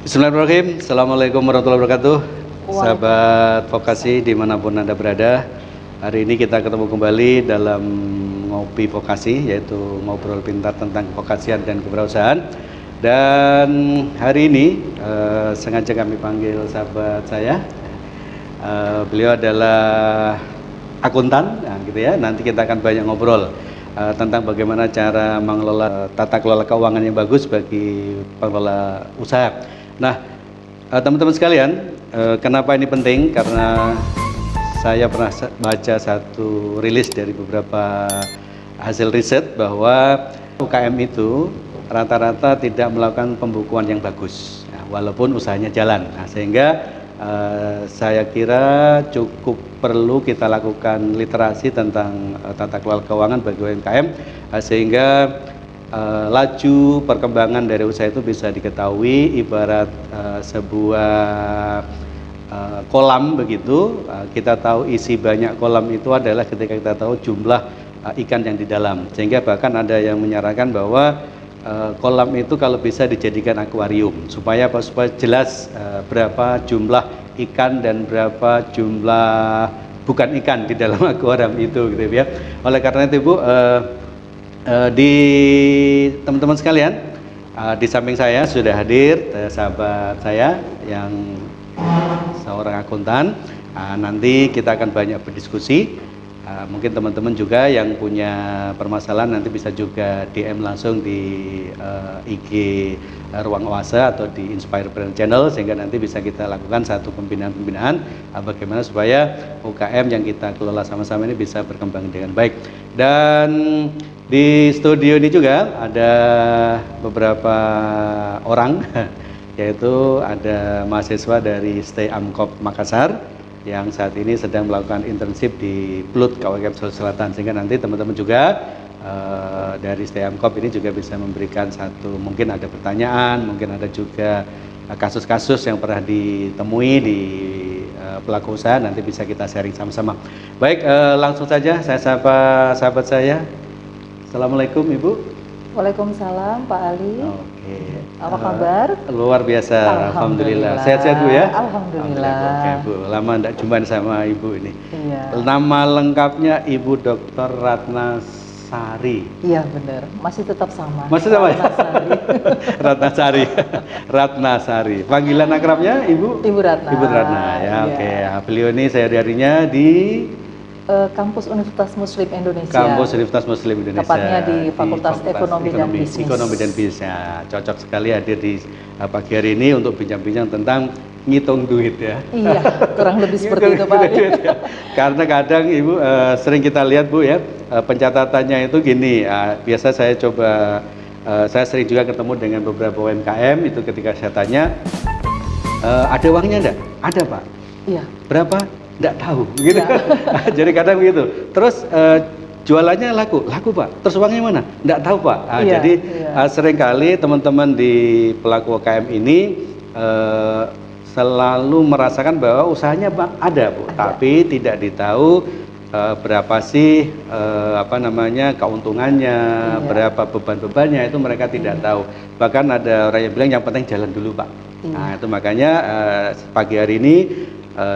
Bismillahirrahmanirrahim. Assalamualaikum warahmatullahi wabarakatuh. Sahabat vokasi dimanapun Anda berada, hari ini kita ketemu kembali dalam ngopi vokasi, yaitu ngobrol pintar tentang kevokasian dan kewirausahaan. Dan hari ini sengaja kami panggil sahabat saya. Beliau adalah akuntan, nah, gitu ya. Nanti kita akan banyak ngobrol tentang bagaimana cara mengelola tata kelola keuangan yang bagus bagi pengelola usaha. Nah, teman-teman sekalian, kenapa ini penting? Karena saya pernah baca satu rilis dari beberapa hasil riset bahwa UKM itu rata-rata tidak melakukan pembukuan yang bagus, ya, walaupun usahanya jalan. Nah, sehingga saya kira cukup perlu kita lakukan literasi tentang tata kelola keuangan bagi UMKM, sehingga laju perkembangan dari usaha itu bisa diketahui ibarat sebuah kolam begitu. Kita tahu isi banyak kolam itu adalah ketika kita tahu jumlah ikan yang di dalam, sehingga bahkan ada yang menyarankan bahwa kolam itu kalau bisa dijadikan akuarium supaya jelas berapa jumlah ikan dan berapa jumlah bukan ikan di dalam akuarium itu, gitu ya. Oleh karena itu Ibu, di teman-teman sekalian, di samping saya sudah hadir sahabat saya yang seorang akuntan. Nanti kita akan banyak berdiskusi. Mungkin teman-teman juga yang punya permasalahan nanti bisa juga DM langsung di IG Ruang Oase atau di Inspire Brand Channel, sehingga nanti bisa kita lakukan satu pembinaan-pembinaan bagaimana supaya UKM yang kita kelola sama-sama ini bisa berkembang dengan baik. Dan di studio ini juga ada beberapa orang, yaitu ada mahasiswa dari Stay Amkop Makassar yang saat ini sedang melakukan internship di Pluit KWKM Sulawesi Selatan, sehingga nanti teman-teman juga dari Stay Amkop ini juga bisa memberikan satu, mungkin ada pertanyaan, mungkin ada juga kasus-kasus yang pernah ditemui di pelaku usaha, nanti bisa kita sharing sama-sama. Baik, langsung saja saya sapa sahabat saya. Assalamualaikum Ibu. Waalaikumsalam Pak Ali. Oke. Apa kabar? Luar biasa, alhamdulillah. Sehat-sehat Bu ya? Alhamdulillah. Oke Bu, lama enggak jumpa sama Ibu ini. Iya. Nama lengkapnya Ibu Dr. Ratna Sari. Iya benar, masih tetap sama. Masih sama ya? Ratna Sari. Ratna Sari. Panggilan akrabnya Ibu? Ibu Ratna. Ibu Ratna ya, iya. Oke. Beliau ini saya harinya di Kampus Universitas Muslim Indonesia. Kampus Universitas Muslim Indonesia. Tepatnya di Fakultas Ekonomi dan Bisnis. Ekonomi dan Bisnis. Ya, cocok sekali hadir di pagi hari ini untuk bincang-bincang tentang ngitung duit ya. Iya, kurang lebih seperti itu Pak. Ya. Karena kadang Ibu sering kita lihat Bu ya, pencatatannya itu gini. Biasa saya coba, saya sering juga ketemu dengan beberapa UMKM itu, ketika saya tanya, ada uangnya enggak? Ada Pak. Iya. Berapa? Nggak tahu gitu. Ya. Jadi kadang begitu. Terus jualannya laku Pak. Terus uangnya mana? Nggak tahu Pak. Iya, jadi iya. Seringkali teman-teman di pelaku UKM ini selalu merasakan bahwa usahanya ada Bu, tapi tidak ditahu berapa sih keuntungannya, iya, berapa beban-bebannya, itu mereka tidak tahu. Bahkan ada orang yang bilang yang penting jalan dulu Pak. Iya. Nah itu makanya pagi hari ini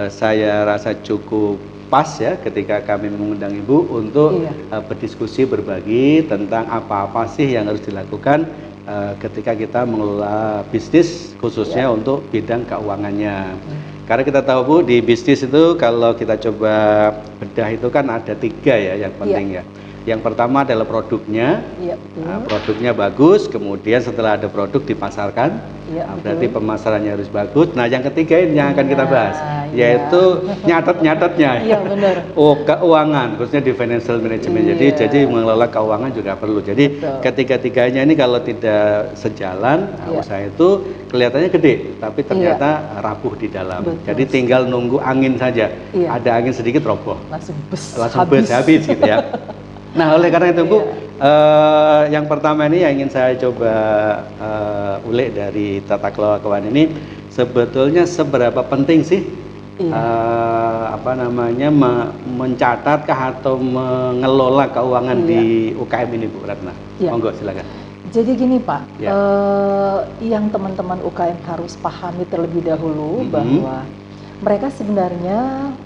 saya rasa cukup pas ya ketika kami mengundang Ibu untuk berdiskusi, berbagi tentang apa-apa sih yang harus dilakukan ketika kita mengelola bisnis, khususnya untuk bidang keuangannya. Karena kita tahu Bu, di bisnis itu kalau kita coba bedah itu kan ada 3 ya yang penting ya. Yang pertama adalah produknya. Produknya bagus, kemudian setelah ada produk dipasarkan, berarti pemasarannya harus bagus. Nah yang ketiga ini yang akan kita bahas, yaitu nyatet-nyatetnya. Iya benar. Keuangan, khususnya di financial management. Jadi mengelola keuangan juga perlu. Jadi ketiga-tiganya ini kalau tidak sejalan, usaha itu kelihatannya gede, tapi ternyata rapuh di dalam. Jadi tinggal nunggu angin saja. Ada angin sedikit roboh. Langsung habis gitu ya. Nah, oleh karena itu Bu, yang pertama ini yang ingin saya coba ulik dari tata kelola keuangan ini, sebetulnya seberapa penting sih mencatatkah atau mengelola keuangan di UKM ini Bu Ratna? Monggo silakan. Jadi gini Pak, Ya. yang teman-teman UKM harus pahami terlebih dahulu Mhm. bahwa mereka sebenarnya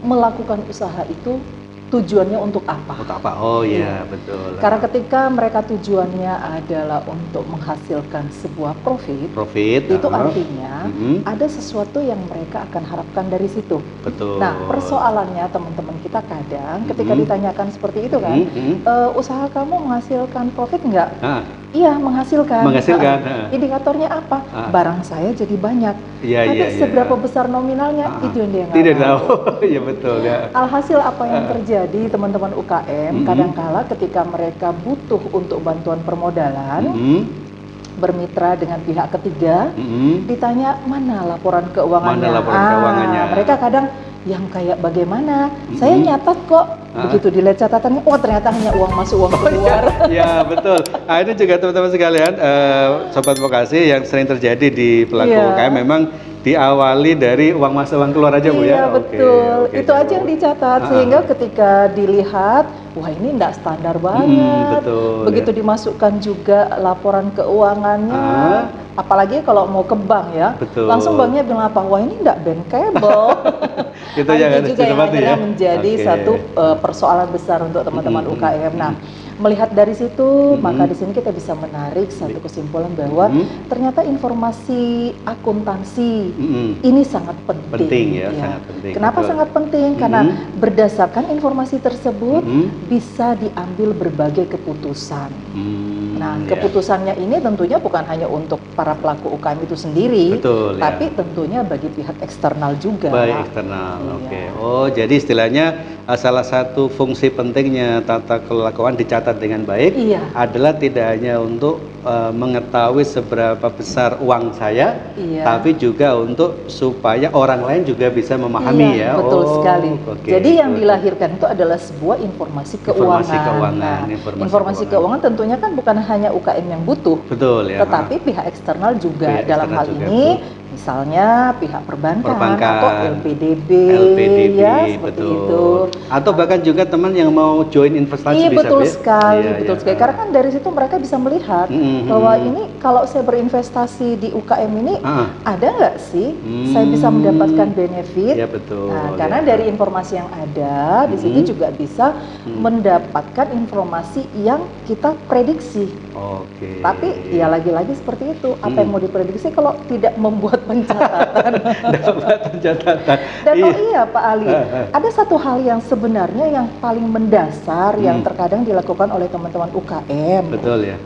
melakukan usaha itu tujuannya untuk apa? Untuk apa? Oh Iya. iya, betul. Karena ketika mereka tujuannya adalah untuk menghasilkan sebuah profit, Profit. itu artinya Mhm. ada sesuatu yang mereka akan harapkan dari situ. Betul. Nah, persoalannya teman-teman kita kadang ketika Mhm. ditanyakan seperti itu kan, Mhm. usaha kamu menghasilkan profit nggak? Ah, Iya, menghasilkan. Menghasilkan, Nah, indikatornya apa? Ah. Barang saya jadi banyak. Iya, Tapi iya, iya. seberapa besar nominalnya? Ah, Itu yang dia nggak tidak tahu. Iya betul ya. Alhasil apa yang terjadi teman-teman UKM, Mhm. kadangkala ketika mereka butuh untuk bantuan permodalan, Mhm. bermitra dengan pihak ketiga, Mhm. ditanya mana laporan keuangannya. Mana laporan keuangannya? Mereka kadang yang kayak bagaimana? Saya nyatat kok. Begitu dilihat catatannya, oh ternyata hanya uang masuk, uang keluar. Ya betul. Nah, ini juga teman-teman sekalian, sobat vokasi yang sering terjadi di pelaku Iya. UKM memang diawali dari uang masuk uang keluar aja Bu Iya ya. betul, Oke, itu aja yang dicatat sehingga ketika dilihat, wah ini enggak standar banget. betul, Begitu dimasukkan juga laporan keuangannya, apalagi kalau mau ke bank ya, Betul. langsung banknya bilang apa? Wah ini enggak bankable. Itu Nah, yang itu harus juga yang didapati akhirnya ya. menjadi Oke. satu persoalan besar untuk teman-teman UKM. Nah, melihat dari situ, maka di sini kita bisa menarik satu kesimpulan bahwa ternyata informasi akuntansi ini sangat penting. Penting ya, sangat penting, Kenapa betul. sangat penting? Karena berdasarkan informasi tersebut bisa diambil berbagai keputusan. Nah, Ya. keputusannya ini tentunya bukan hanya untuk para pelaku UKM itu sendiri, Betul, ya. tapi tentunya bagi pihak eksternal juga. Baik eksternal, Iya. oke. Oh, jadi istilahnya salah satu fungsi pentingnya tata kelola keuangan dicatat dengan baik Iya. adalah tidak hanya untuk mengetahui seberapa besar uang saya, Iya. tapi juga untuk supaya orang lain juga bisa memahami Iya, ya. betul Oh, sekali. oke, Jadi yang betul. dilahirkan itu adalah sebuah informasi keuangan. Informasi keuangan, Nah, informasi informasi keuangan. keuangan tentunya kan bukan hanya UKM yang butuh, Betul ya. tetapi pihak eksternal juga. Pihak Dalam eksternal hal juga, ini, betul. misalnya pihak perbankan, Perbankan, atau LPDB, LPDB, ya seperti betul. itu. Atau bahkan juga teman yang mau join investasi Iya bisa betul ya? sekali, Iya, betul iya. sekali. Karena kan dari situ mereka bisa melihat bahwa ini kalau saya berinvestasi di UKM ini ada nggak sih saya bisa mendapatkan benefit? Iya betul. Nah, karena ya. dari informasi yang ada di situ juga bisa mendapatkan informasi yang kita prediksi. Oke. Tapi ya lagi-lagi seperti itu, apa yang mau diprediksi kalau tidak membuat pencatatan. dapat pencatatan. Dan oh iya Pak Ali, ada satu hal yang sebenarnya yang paling mendasar yang terkadang dilakukan oleh teman-teman UKM. Betul ya.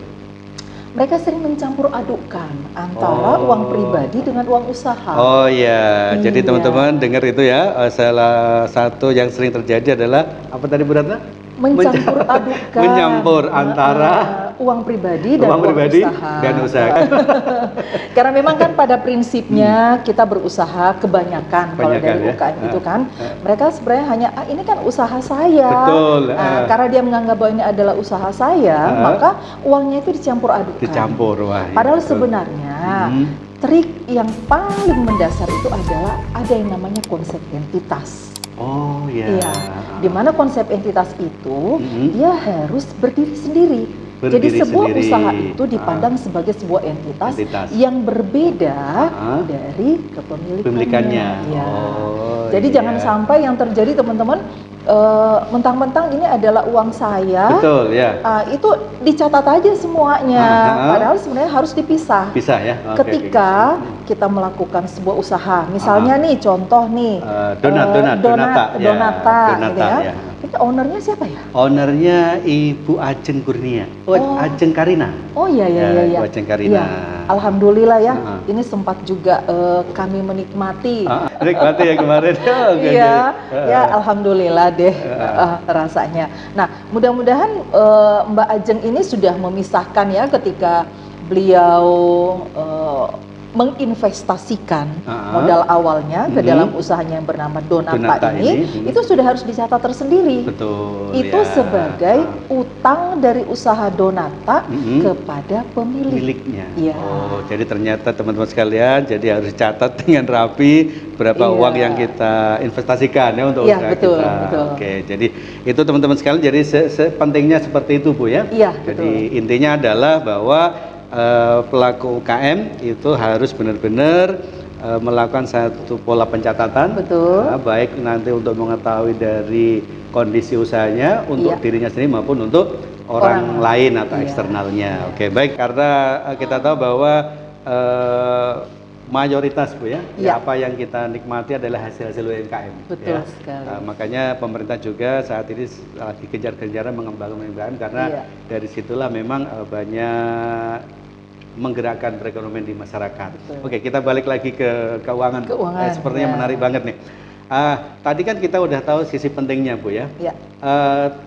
Mereka sering mencampur adukkan antara uang pribadi dengan uang usaha. Oh iya, jadi Iya. teman-teman dengar itu ya, salah satu yang sering terjadi adalah apa tadi Bu Ratna? Mencampur adukkan Mencampur antara uang pribadi dan uang pribadi usaha. dan usaha. Karena memang kan pada prinsipnya kita berusaha kebanyakan kalau Kebanyakan dari ya. UKM itu kan mereka sebenarnya hanya ini kan usaha saya. Betul, Karena dia menganggap bahwa ini adalah usaha saya, maka uangnya itu dicampur adukkan. Dicampur, wah. iya, Padahal betul. sebenarnya trik yang paling mendasar itu adalah ada yang namanya konsep entitas. Oh iya. Iya, di mana konsep entitas itu dia harus berdiri sendiri. Jadi Berdiri sebuah sendiri. usaha itu dipandang sebagai sebuah entitas, yang berbeda dari kepemilikannya. Pemilikannya. Ya. Oh, Jadi iya. jangan sampai yang terjadi teman-teman mentang-mentang ini adalah uang saya. Betul ya. Itu dicatat aja semuanya. Padahal sebenarnya harus dipisah. Bisa ya. Oke, Ketika kita melakukan sebuah usaha, misalnya nih contoh nih Donata, ya. Donata, gitu Donata, ya. ya. Ini ownernya siapa ya? Ownernya Ibu Ajeng Kurnia. Ajeng Karina. Oh iya iya Ya, iya. Iya. Ibu Ajeng Karina. Iya. Alhamdulillah ya. Ini sempat juga kami menikmati. Nikmati ya kemarin. Oke, Iya, oke. ya alhamdulillah deh rasanya. Nah, mudah-mudahan Mbak Ajeng ini sudah memisahkan ya ketika beliau menginvestasikan modal awalnya ke dalam usahanya yang bernama Donata ini, itu sudah harus dicatat tersendiri. Betul. Itu ya. sebagai utang dari usaha Donata kepada Pemiliknya. Iya. Oh, jadi ternyata teman-teman sekalian, jadi harus catat dengan rapi berapa uang yang kita investasikan ya untuk usaha betul, kita. Betul. Oke, jadi itu teman-teman sekalian, jadi pentingnya seperti itu Bu ya. Iya, jadi intinya adalah bahwa pelaku UKM itu harus benar-benar melakukan satu pola pencatatan. Betul. Baik nanti untuk mengetahui dari kondisi usahanya untuk dirinya sendiri maupun untuk orang lain atau eksternalnya. Oke, baik, karena kita tahu bahwa mayoritas Bu ya, apa yang kita nikmati adalah hasil-hasil UMKM. Betul sekali. Makanya pemerintah juga saat ini lagi kejar-kejaran mengembangkan UMKM karena dari situlah memang banyak menggerakkan perekonomian di masyarakat. Betul. Oke, kita balik lagi ke keuangan. Sepertinya menarik banget nih. Tadi kan kita udah tahu sisi pentingnya Bu ya.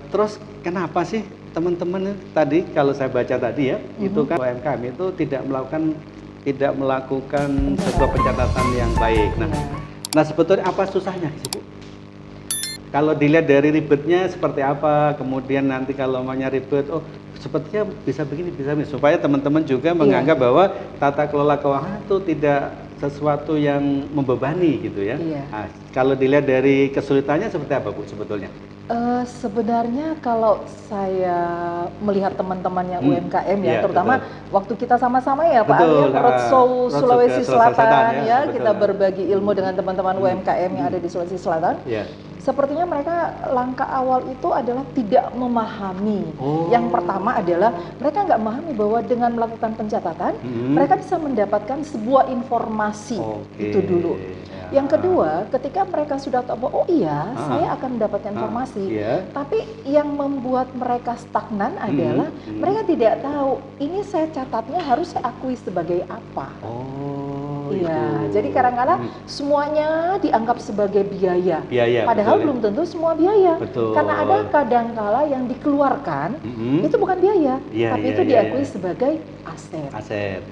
Terus kenapa sih teman-teman tadi kalau saya baca tadi ya, itu kan UMKM itu tidak melakukan sebuah pencatatan yang baik. Nah sebetulnya apa susahnya sih Bu? Kalau dilihat dari ribetnya seperti apa, kemudian nanti kalau maunya ribet, oh sepertinya bisa begini, bisa begini, supaya teman-teman juga menganggap bahwa tata kelola keuangan itu tidak sesuatu yang membebani gitu ya. Nah, kalau dilihat dari kesulitannya seperti apa Bu sebetulnya? Sebenarnya kalau saya melihat teman-teman yang UMKM ya, terutama waktu kita sama-sama ya Pak Ali, Roadshow Sulawesi Selatan ya, kita berbagi ilmu dengan teman-teman UMKM yang ada di Sulawesi Selatan. Sepertinya mereka langkah awal itu adalah tidak memahami. Yang pertama adalah mereka nggak memahami bahwa dengan melakukan pencatatan, mereka bisa mendapatkan sebuah informasi itu dulu. Yang kedua, ketika mereka sudah tahu, oh iya, saya akan mendapatkan informasi. Tapi yang membuat mereka stagnan adalah mereka tidak tahu ini saya catatnya harus saya akui sebagai apa. Iya, jadi kadang-kadang semuanya dianggap sebagai biaya. Padahal belum tentu semua biaya. Karena ada kadang-kala yang dikeluarkan itu bukan biaya, tapi itu diakui sebagai aset.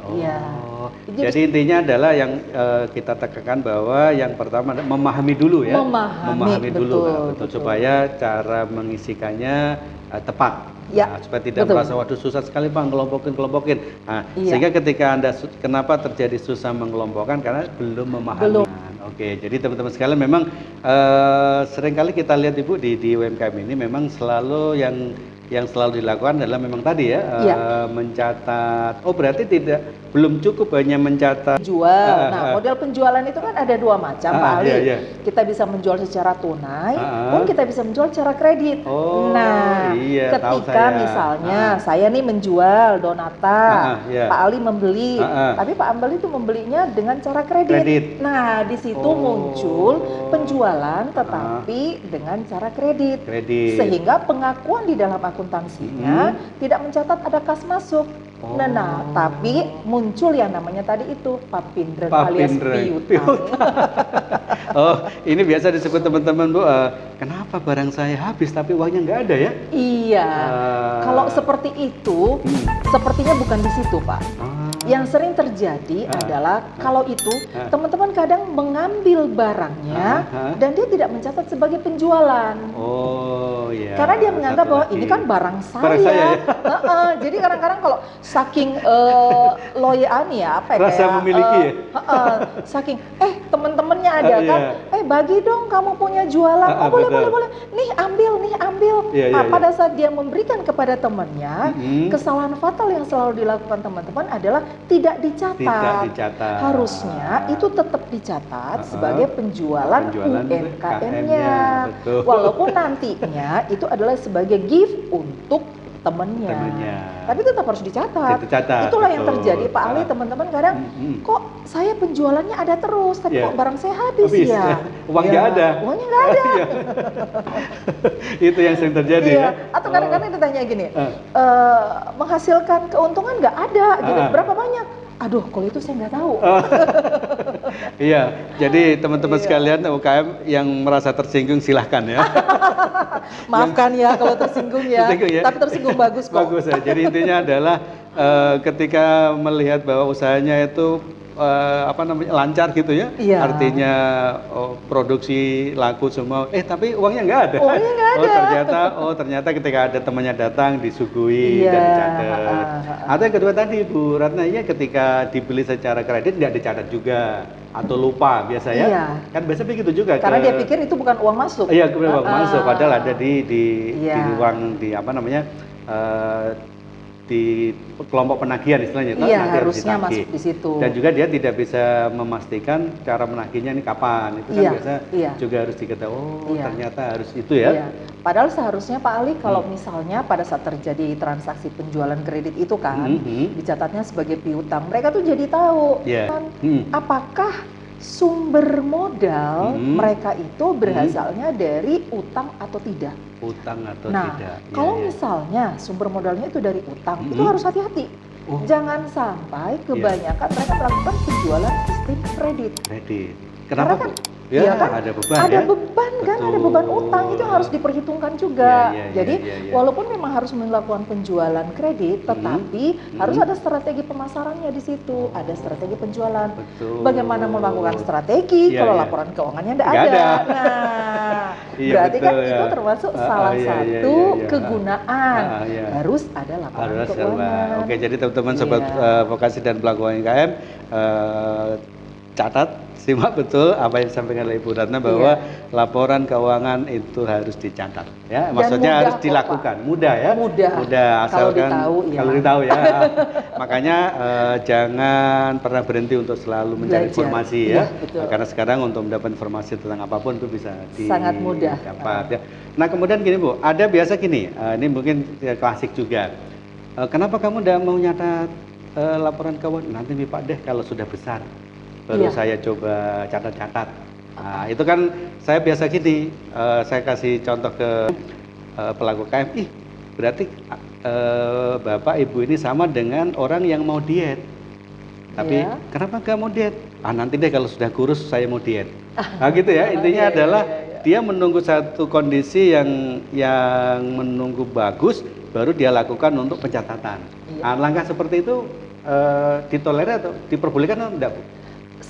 Jadi intinya adalah yang kita tekankan bahwa yang pertama memahami dulu ya. Memahami dulu supaya cara mengisikannya tepat. Supaya tidak merasa waduh susah sekali Pak ngelompokin. Sehingga ketika Anda kenapa terjadi susah mengelompokkan karena belum memahami. Oke, jadi teman-teman sekalian memang seringkali kita lihat Ibu di UMKM ini memang selalu yang selalu dilakukan adalah memang tadi ya, mencatat. Oh berarti belum cukup hanya mencatat. Jual. Nah model penjualan itu kan ada dua macam Pak Ali. Kita bisa menjual secara tunai, dan kita bisa menjual secara kredit. Ketika misalnya saya nih menjual Donata, Pak Ali membeli, tapi Pak Ambali itu membelinya dengan cara kredit. Nah di situ muncul penjualan tetapi dengan cara kredit. Sehingga pengakuan di dalam akuntansinya tidak mencatat ada kas masuk. Nah, tapi muncul yang namanya tadi itu papindreng alias piutang. Ini biasa disebut teman-teman Bu, kenapa barang saya habis tapi uangnya nggak ada ya? Iya, kalau seperti itu, sepertinya bukan di situ Pak. Yang sering terjadi adalah kalau itu teman-teman kadang mengambil barangnya dan dia tidak mencatat sebagai penjualan. Karena dia menganggap bahwa ini kan barang saya. Jadi kadang-kadang kalau saking loyaan ya apa ya? Rasa memiliki ya. Saking teman-temannya ada kan, bagi dong kamu punya jualan. Boleh. Nih ambil. Pada saat dia memberikan kepada temannya, kesalahan fatal yang selalu dilakukan teman-teman adalah tidak dicatat. Harusnya itu tetap dicatat sebagai penjualan UMKM-nya. Walaupun nantinya itu adalah sebagai gift untuk temennya. Tapi tetap harus dicatat. Itulah yang terjadi Pak Ali, teman-teman kadang kok saya penjualannya ada terus, tapi kok barang saya habis ya. Uangnya ada. Uangnya nggak ada. Itu yang sering terjadi ya. Atau kadang-kadang ditanya gini, menghasilkan keuntungan nggak ada gitu. Berapa banyak? Aduh, kalau itu saya nggak tahu. Jadi teman-teman sekalian UKM yang merasa tersinggung silahkan ya. Maafkan ya kalau tersinggung ya. Tapi tersinggung bagus kok. Bagus ya. Jadi intinya adalah ketika melihat bahwa usahanya itu lancar gitu ya. Artinya produksi laku semua. Tapi uangnya nggak ada. Ternyata ketika ada temannya datang disuguhi dan dicatat. Atau yang kedua tadi Bu Ratna ketika dibeli secara kredit nggak dicatat juga atau lupa biasa ya. Kan biasa begitu juga. Karena dia pikir itu bukan uang masuk. Uang masuk padahal ada di ruang di kelompok penagihan istilahnya, iya, harusnya masuk di situ. Dan juga dia tidak bisa memastikan cara menagihnya ini kapan. Itu kan biasa juga harus diketahui. Oh, ternyata harus itu ya. Iya. Padahal seharusnya Pak Ali kalau misalnya pada saat terjadi transaksi penjualan kredit itu kan dicatatnya sebagai piutang, mereka tuh jadi tahu apakah sumber modal mereka itu berasalnya dari utang atau tidak. Utang atau Nah, tidak. kalau misalnya sumber modalnya itu dari utang, itu harus hati-hati. Jangan sampai kebanyakan mereka melakukan penjualan sistem kredit. Kenapa, kan, Bu? Ya, kan ada beban ada ya? beban kan, ada beban utang itu harus diperhitungkan juga. Jadi walaupun memang harus melakukan penjualan kredit, tetapi harus ada strategi pemasarannya di situ, ada strategi penjualan. Bagaimana melakukan strategi kalau laporan keuangannya tidak ada. Nah, berarti kan itu termasuk salah satu kegunaan. Harus ada laporan keuangan. Oke, jadi teman-teman sobat vokasi dan pelaku UMKM catat, simak betul apa yang disampaikan oleh Ibu Ratna bahwa laporan keuangan itu harus dicatat ya. Maksudnya harus dilakukan. Mudah ya? Mudah asalkan kalau ditahu ya. Makanya jangan pernah berhenti untuk selalu mencari informasi ya. Karena sekarang untuk mendapat informasi tentang apapun itu bisa sangat mudah dapat ya. Nah, kemudian gini Bu, ada biasa gini, ini mungkin klasik juga. Kenapa kamu tidak mau nyatat laporan keuangan? Nanti Pak deh kalau sudah besar. Baru saya coba catat-catat. Nah, itu kan saya biasa gini, saya kasih contoh ke pelaku KM, berarti Bapak Ibu ini sama dengan orang yang mau diet. Tapi kenapa nggak mau diet? Nanti deh kalau sudah kurus saya mau diet. Nah gitu ya, intinya adalah dia menunggu satu kondisi yang menunggu bagus, baru dia lakukan untuk pencatatan. Nah, langkah seperti itu ditolerir atau diperbolehkan atau tidak, Bu?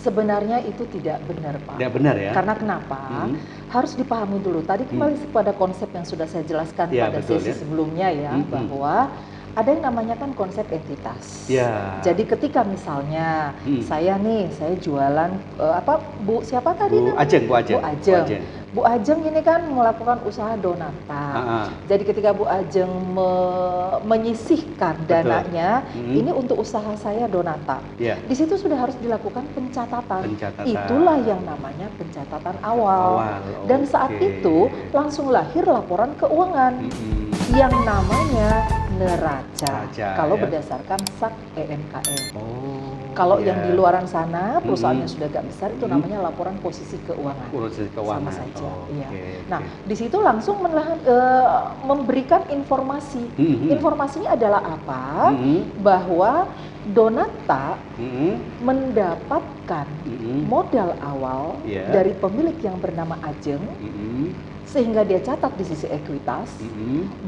Sebenarnya itu tidak benar, Pak. Tidak benar ya? Karena kenapa? Harus dipahami dulu. Tadi kembali kepada konsep yang sudah saya jelaskan pada sesi sebelumnya ya, bahwa ada yang namanya kan konsep entitas. Jadi ketika misalnya saya jualan Bu siapa tadi? Bu Ajeng. Bu Ajeng ini kan melakukan usaha donata. Jadi ketika Bu Ajeng menyisihkan dananya, ini untuk usaha saya donata. Di situ sudah harus dilakukan pencatatan. Itulah yang namanya pencatatan awal. Dan saat itu langsung lahir laporan keuangan yang namanya neraca. Kalau berdasarkan SAK EMKM. Kalau yang di luaran sana perusahaannya sudah agak besar itu namanya laporan posisi keuangan. Sama saja. Nah, di situ langsung memberikan informasi. Informasinya adalah apa? Bahwa donata mendapatkan modal awal dari pemilik yang bernama Ajeng, sehingga dia catat di sisi ekuitas,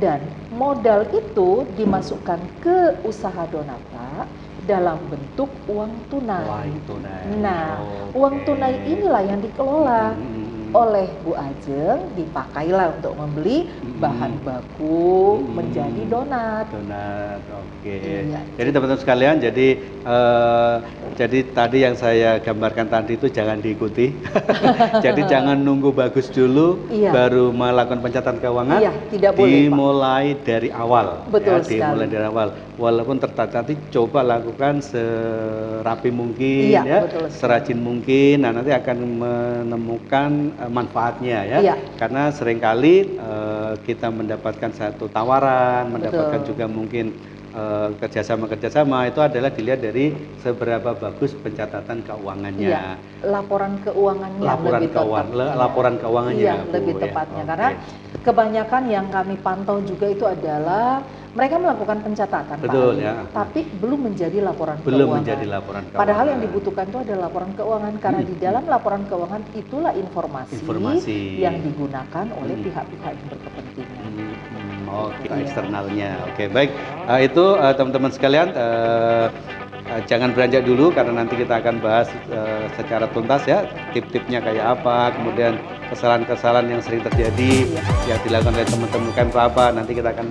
dan modal itu dimasukkan ke usaha donata dalam bentuk uang tunai. Nah, uang tunai inilah yang dikelola oleh Bu Ajeng, dipakailah untuk membeli bahan baku menjadi donat. Jadi teman-teman sekalian, jadi tadi yang saya gambarkan tadi itu jangan diikuti. Jadi jangan nunggu bagus dulu baru melakukan pencatatan keuangan. Tidak boleh, dimulai dari awal. Betul sekali. Dimulai dari awal. Walaupun nanti coba lakukan serapi mungkin serajin mungkin. Nah, nanti akan menemukan manfaatnya ya. Karena seringkali kita mendapatkan satu tawaran, mendapatkan juga mungkin kerjasama itu adalah dilihat dari seberapa bagus pencatatan keuangannya. Laporan keuangannya laporan keuangannya lebih tepatnya. Karena kebanyakan yang kami pantau juga itu adalah mereka melakukan pencatatan, tapi belum menjadi laporan keuangan. Padahal yang dibutuhkan itu adalah laporan keuangan, karena di dalam laporan keuangan itulah informasi yang digunakan oleh pihak-pihak yang berkepentingan. Eksternalnya. Baik. Itu teman-teman sekalian, jangan beranjak dulu karena nanti kita akan bahas secara tuntas ya, tip-tipnya kayak apa, kemudian kesalahan-kesalahan yang sering terjadi yang dilakukan oleh teman-teman apa, nanti kita akan